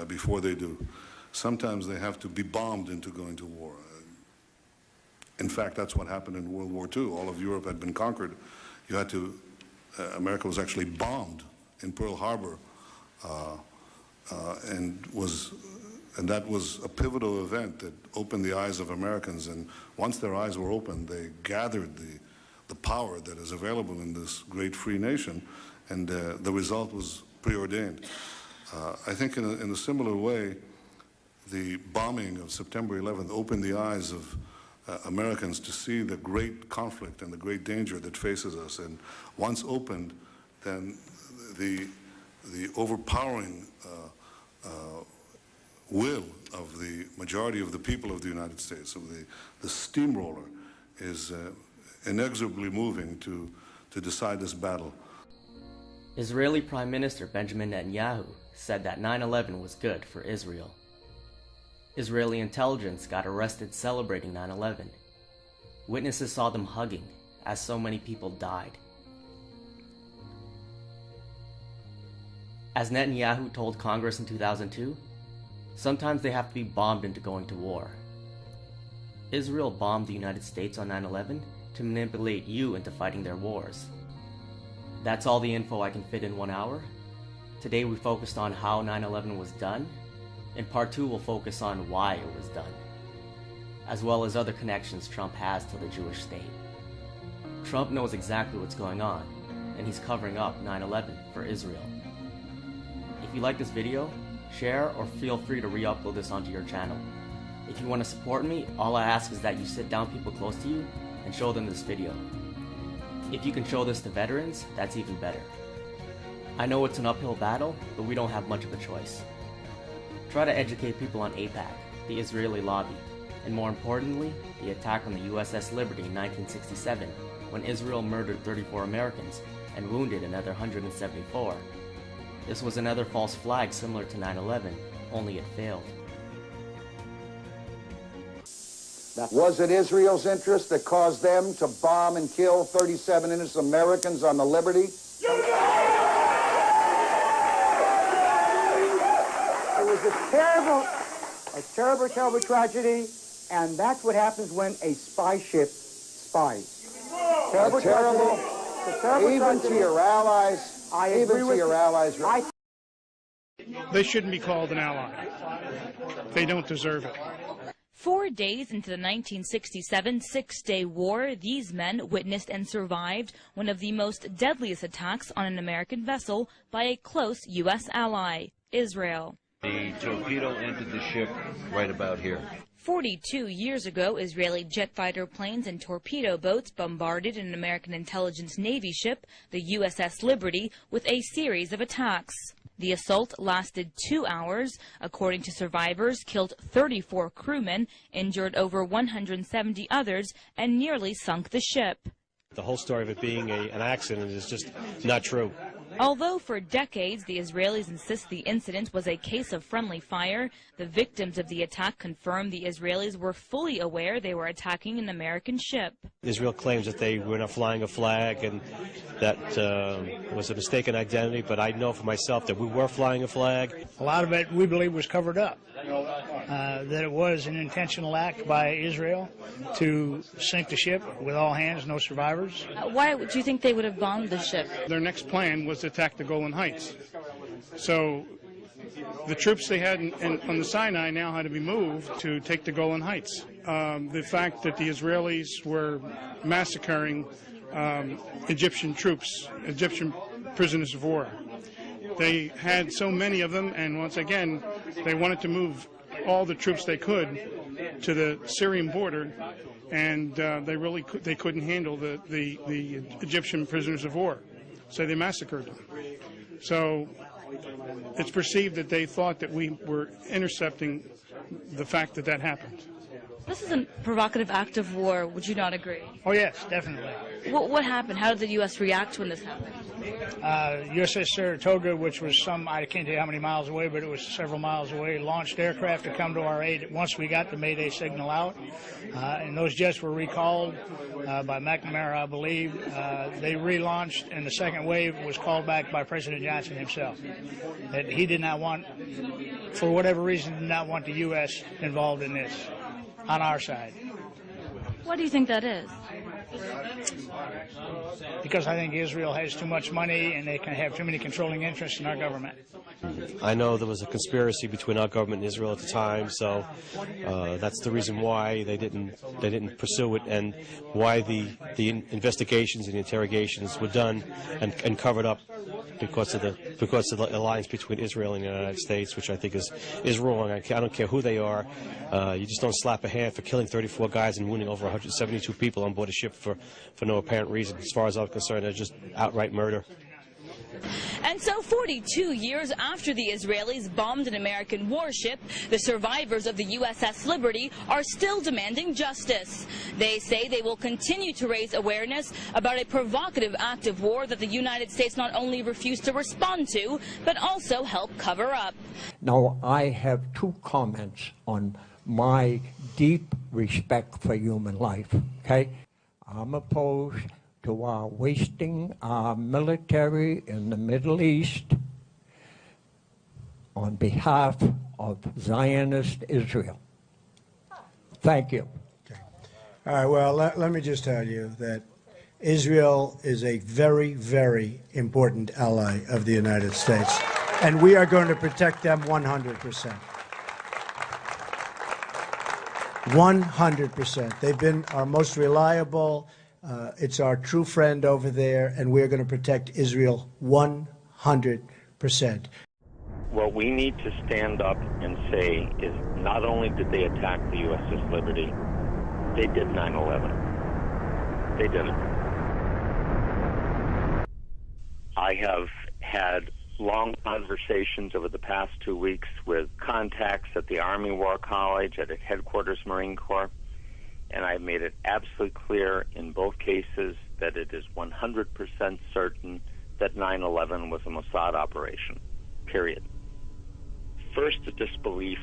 before they do. Sometimes they have to be bombed into going to war. In fact, that's what happened in World War II. All of Europe had been conquered. You had to, America was actually bombed in Pearl Harbor, and that was a pivotal event that opened the eyes of Americans. And once their eyes were opened, they gathered the power that is available in this great free nation, and the result was preordained. I think in a similar way, the bombing of September 11th opened the eyes of Americans to see the great conflict and the great danger that faces us. And once opened, then the overpowering will of the majority of the people of the United States, of the steamroller, is inexorably moving to decide this battle. Israeli Prime Minister Benjamin Netanyahu said that 9/11 was good for Israel. Israeli intelligence got arrested celebrating 9/11. Witnesses saw them hugging as so many people died. As Netanyahu told Congress in 2002, sometimes they have to be bombed into going to war. Israel bombed the United States on 9/11 to manipulate you into fighting their wars. That's all the info I can fit in 1 hour. Today we focused on how 9/11 was done. In part 2 we'll focus on why it was done, as well as other connections Trump has to the Jewish state. Trump knows exactly what's going on, and he's covering up 9/11 for Israel. If you like this video, share or feel free to re-upload this onto your channel. If you want to support me, all I ask is that you sit down people close to you and show them this video. If you can show this to veterans, that's even better. I know it's an uphill battle, but we don't have much of a choice. Try to educate people on AIPAC, the Israeli lobby, and more importantly, the attack on the USS Liberty in 1967, when Israel murdered 34 Americans and wounded another 174. This was another false flag similar to 9/11, only it failed. Was it Israel's interest that caused them to bomb and kill 37 innocent Americans on the Liberty? It was a terrible tragedy, and that's what happens when a spy ship spies. Terrible tragedy. Even to your allies. Even to your allies. They shouldn't be called an ally. They don't deserve it. 4 days into the 1967 Six-Day War, these men witnessed and survived one of the most deadliest attacks on an American vessel by a close U.S. ally, Israel. The torpedo entered the ship right about here. 42 years ago, Israeli jet fighter planes and torpedo boats bombarded an American intelligence Navy ship, the USS Liberty, with a series of attacks. The assault lasted 2 hours. According to survivors, killed 34 crewmen, injured over 170 others, and nearly sunk the ship. The whole story of it being an accident is just not true. Although for decades the Israelis insist the incident was a case of friendly fire, the victims of the attack confirmed the Israelis were fully aware they were attacking an American ship. Israel claims that they were not flying a flag and that was a mistaken identity, but I know for myself that we were flying a flag. A lot of it we believe was covered up, that it was an intentional act by Israel to sink the ship with all hands, no survivors. Why do you think they would have bombed the ship? Their next plan was to attack the Golan Heights. So the troops they had on the Sinai now had to be moved to take the Golan Heights. The fact that the Israelis were massacring Egyptian troops, Egyptian prisoners of war. They had so many of them, and once again, they wanted to move all the troops they could to the Syrian border, and they couldn't handle the Egyptian prisoners of war, so they massacred them. So it's perceived that they thought that we were intercepting the fact that that happened. This is a provocative act of war, would you not agree? Oh, yes, definitely. What happened? How did the U.S. react when this happened? USS Saratoga, which was I can't tell you how many miles away, but it was several miles away, launched aircraft to come to our aid once we got the Mayday signal out. And those jets were recalled by McNamara, I believe. They relaunched, and the second wave was called back by President Johnson himself. That he did not want, for whatever reason, did not want the U.S. involved in this on our side. Why do you think that is? Because I think Israel has too much money and they can have too many controlling interests in our government. I know there was a conspiracy between our government and Israel at the time, so that's the reason why they didn't pursue it, and why the investigations and the interrogations were done and covered up because of the alliance between Israel and the United States, which I think is wrong. I don't care who they are. You just don't slap a hand for killing 34 guys and wounding over 172 people on board a ship for no apparent reason. As far as I'm concerned, they're just outright murder. And so 42 years after the Israelis bombed an American warship, the survivors of the USS Liberty are still demanding justice. They say they will continue to raise awareness about a provocative act of war that the United States not only refused to respond to, but also help cover up. Now, I have two comments on my deep respect for human life, okay? I'm opposed to our wasting our military in the Middle East on behalf of Zionist Israel. Thank you. Okay. All right, well, let me just tell you that Israel is a very, very important ally of the United States, and we are going to protect them 100%. 100%. They've been our most reliable. It's our true friend over there, and we're going to protect Israel 100%. What we need to stand up and say is not only did they attack the USS Liberty, they did 9/11. They did it. I have had long conversations over the past 2 weeks with contacts at the Army War College, at Headquarters Marine Corps, and I made it absolutely clear in both cases that it is 100% certain that 9/11 was a Mossad operation, period. First, the disbelief,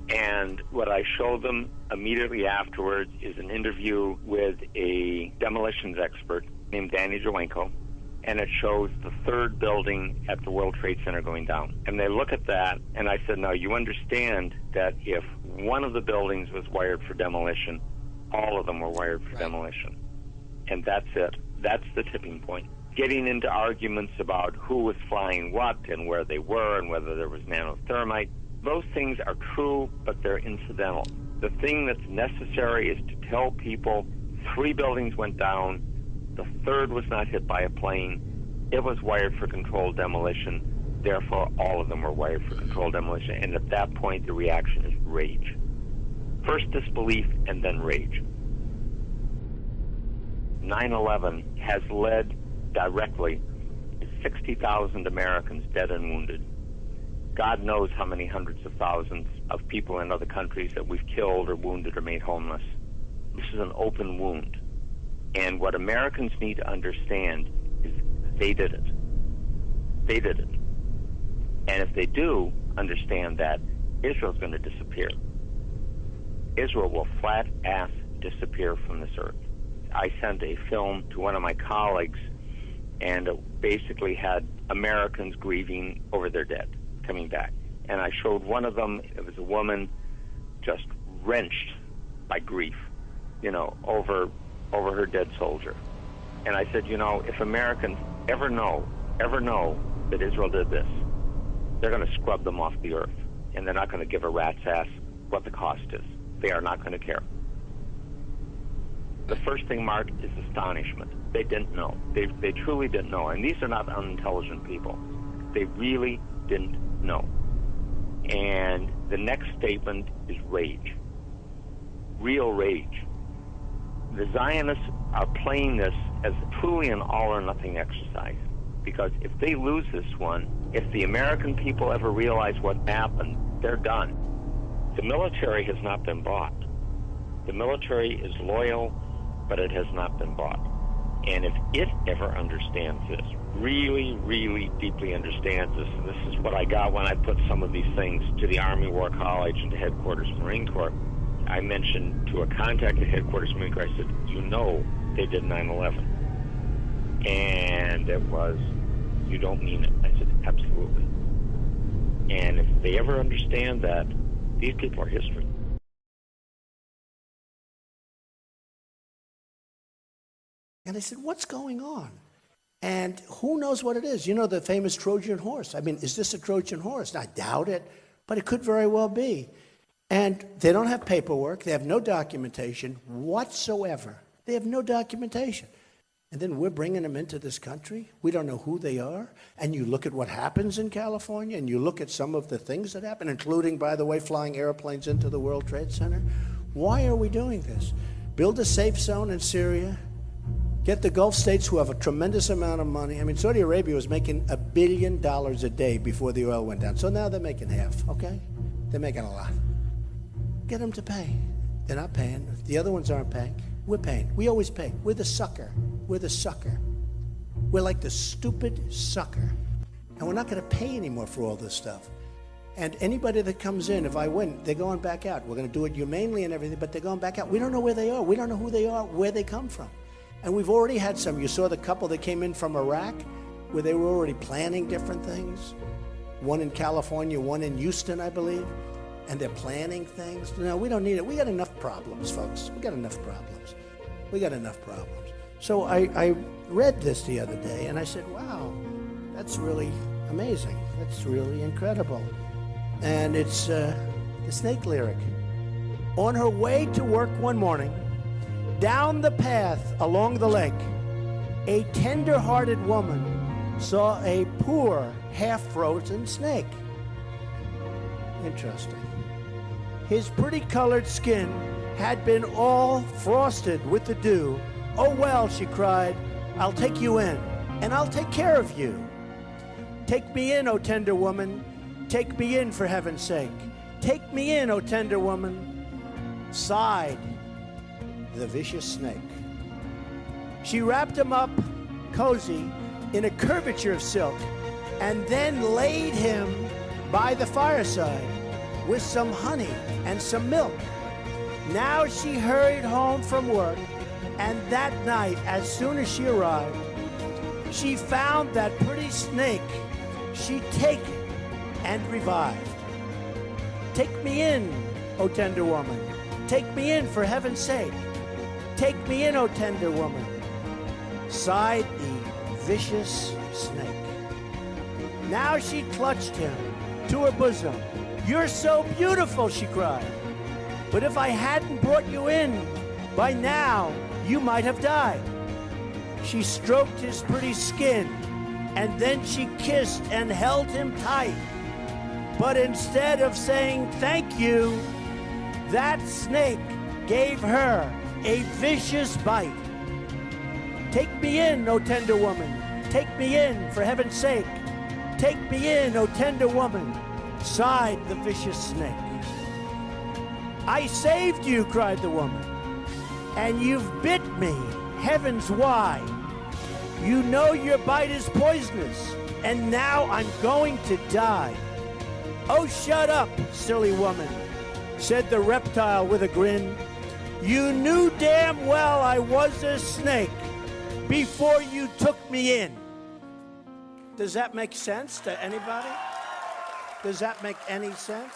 and what I showed them immediately afterwards is an interview with a demolitions expert named Danny Jawenko, and it shows the third building at the World Trade Center going down. And they look at that, and I said, now you understand that if one of the buildings was wired for demolition, all of them were wired for demolition. And that's it. That's the tipping point. Getting into arguments about who was flying what and where they were and whether there was nanothermite, those things are true, but they're incidental. The thing that's necessary is to tell people 3 buildings went down, the third was not hit by a plane, it was wired for controlled demolition, therefore all of them were wired for controlled demolition. And at that point, the reaction is rage. First disbelief and then rage. 9/11 has led directly to 60,000 Americans dead and wounded. God knows how many hundreds of thousands of people in other countries that we've killed or wounded or made homeless. This is an open wound. And what Americans need to understand is they did it. They did it. And if they do understand that, Israel's going to disappear. Israel will flat-ass disappear from this earth. I sent a film to one of my colleagues, and it basically had Americans grieving over their dead, coming back. And I showed one of them, it was a woman just wrenched by grief, over her dead soldier. And I said, if Americans ever know that Israel did this, they're going to scrub them off the earth, and they're not going to give a rat's ass what the cost is. They are not going to care. The first thing, Mark, is astonishment. They didn't know. They truly didn't know. And these are not unintelligent people. They really didn't know. And the next statement is rage. Real rage. The Zionists are playing this as truly an all-or-nothing exercise. Because if they lose this one, if the American people ever realize what happened, they're done. The military has not been bought. The military is loyal, but it has not been bought. And if it ever understands this, really, really deeply understands this, and this is what I got when I put some of these things to the Army War College and to Headquarters Marine Corps. I mentioned to a contact at Headquarters Marine Corps, I said, they did 9/11. And it was, you don't mean it. I said, absolutely. And if they ever understand that, these people are history. And I said, what's going on? And who knows what it is? The famous Trojan horse. I mean, is this a Trojan horse? I doubt it, but it could very well be. And they don't have paperwork. They have no documentation whatsoever. They have no documentation. And then we're bringing them into this country. We don't know who they are. And you look at what happens in California, and you look at some of the things that happen, including, by the way, flying airplanes into the World Trade Center. Why are we doing this? Build a safe zone in Syria. Get the Gulf states who have a tremendous amount of money. I mean, Saudi Arabia was making $1 billion a day before the oil went down. So now they're making half, okay? They're making a lot. Get them to pay. They're not paying. The other ones aren't paying. We're paying. We always pay. We're the sucker. We're the sucker. We're like the stupid sucker. And we're not going to pay anymore for all this stuff. And anybody that comes in, if I win, they're going back out. We're going to do it humanely and everything, but they're going back out. We don't know where they are. We don't know who they are, where they come from. And we've already had some. You saw the couple that came in from Iraq, where they were already planning different things. One in California, one in Houston, I believe. And they're planning things. No, we don't need it. We got enough problems, folks. We got enough problems. We got enough problems. So I read this the other day, and I said, wow, that's really amazing. That's really incredible. And it's the Snake lyric. On her way to work one morning, down the path along the lake, a tender-hearted woman saw a poor, half-frozen snake. Interesting. His pretty-colored skin had been all frosted with the dew. Oh, well, she cried, I'll take you in, and I'll take care of you. Take me in, O tender woman. Take me in, for heaven's sake. Take me in, O tender woman. Sighed the vicious snake. She wrapped him up cozy in a curvature of silk and then laid him by the fireside with some honey and some milk. Now she hurried home from work, and that night, as soon as she arrived, she found that pretty snake she'd taken and revived. Take me in, O tender woman. Take me in, for heaven's sake. Take me in, O tender woman, sighed the vicious snake. Now she clutched him to her bosom. You're so beautiful, she cried. But if I hadn't brought you in, by now you might have died. She stroked his pretty skin, and then she kissed and held him tight. But instead of saying thank you, that snake gave her a vicious bite. Take me in, O tender woman. Take me in, for heaven's sake. Take me in, O tender woman, sighed the vicious snake. I saved you, cried the woman, and you've bit me, heavens why? You know your bite is poisonous, and now I'm going to die. Oh, shut up, silly woman, said the reptile with a grin. You knew damn well I was a snake before you took me in. Does that make sense to anybody? Does that make any sense?